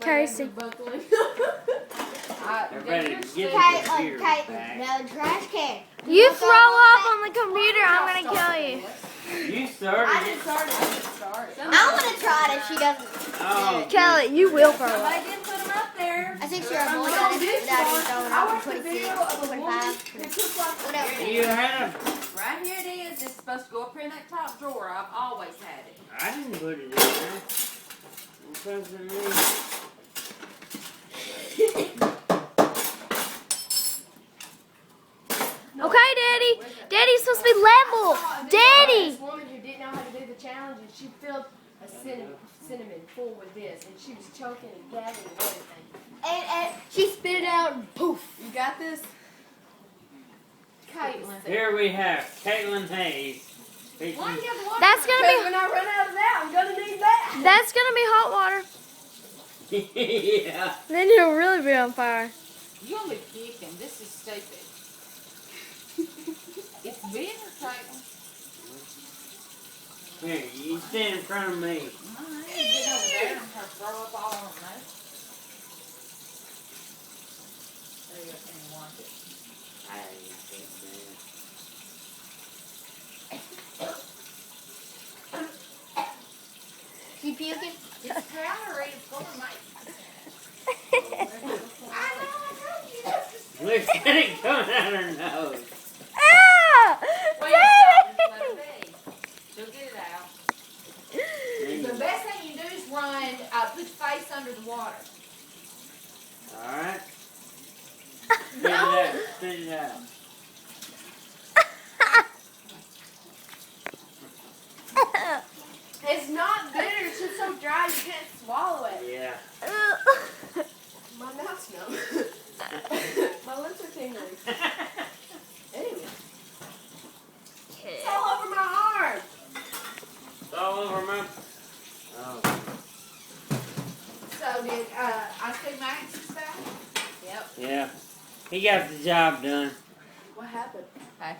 Casey. Buckling. Everybody get the Caitlin, computer back. now the trash can. You throw up on the computer, I'm gonna kill you. You started I it. didn't start it. I didn't start it. I want to try it if she doesn't. Oh, Kelly, you will throw up. Somebody did put them up there. I think she's a boy got it without even throwing up 26, 25, whatever. you had a... Right here it is. It's supposed to go up here in that top drawer. I've always had it. I didn't put it in there. Because of me. Okay, Daddy. Daddy's supposed to be level. Daddy. This woman who didn't know how to do the challenge, and she filled a cinnamon full with this, and she was choking and gagging and everything. And she spit it out and poof. You got this? Caitlin. Here we have Caitlin Hayes. Speaking- Why do you have water? That's gonna Because be- when I run out of that, I'm gonna need that. That's gonna be hot water. yeah. Then you'll really be on fire. You only kicking. This is stupid. It's bitter, Caitlin. Here, you stand in front of me. I ain't getting over there and her throw up all on me. There you go. Can you watch it? I can't stand She puking? It's calorie. It's going to make. I know, I told you. That's just... it. Look at it coming out her nose. Ah! Well, you stop. Just let her be. She'll get it out. The best thing you do is run, put your face under the water. Alright. Spit it out. Spit it out. It's not bitter, it's just so dry you can't swallow it. Yeah. My mouth's numb. My lips are tingling. Anyway. It's all over my arm. It's all over my... Oh. So did I see Max's back? Yep. Yeah. He got the job done. What happened? Okay.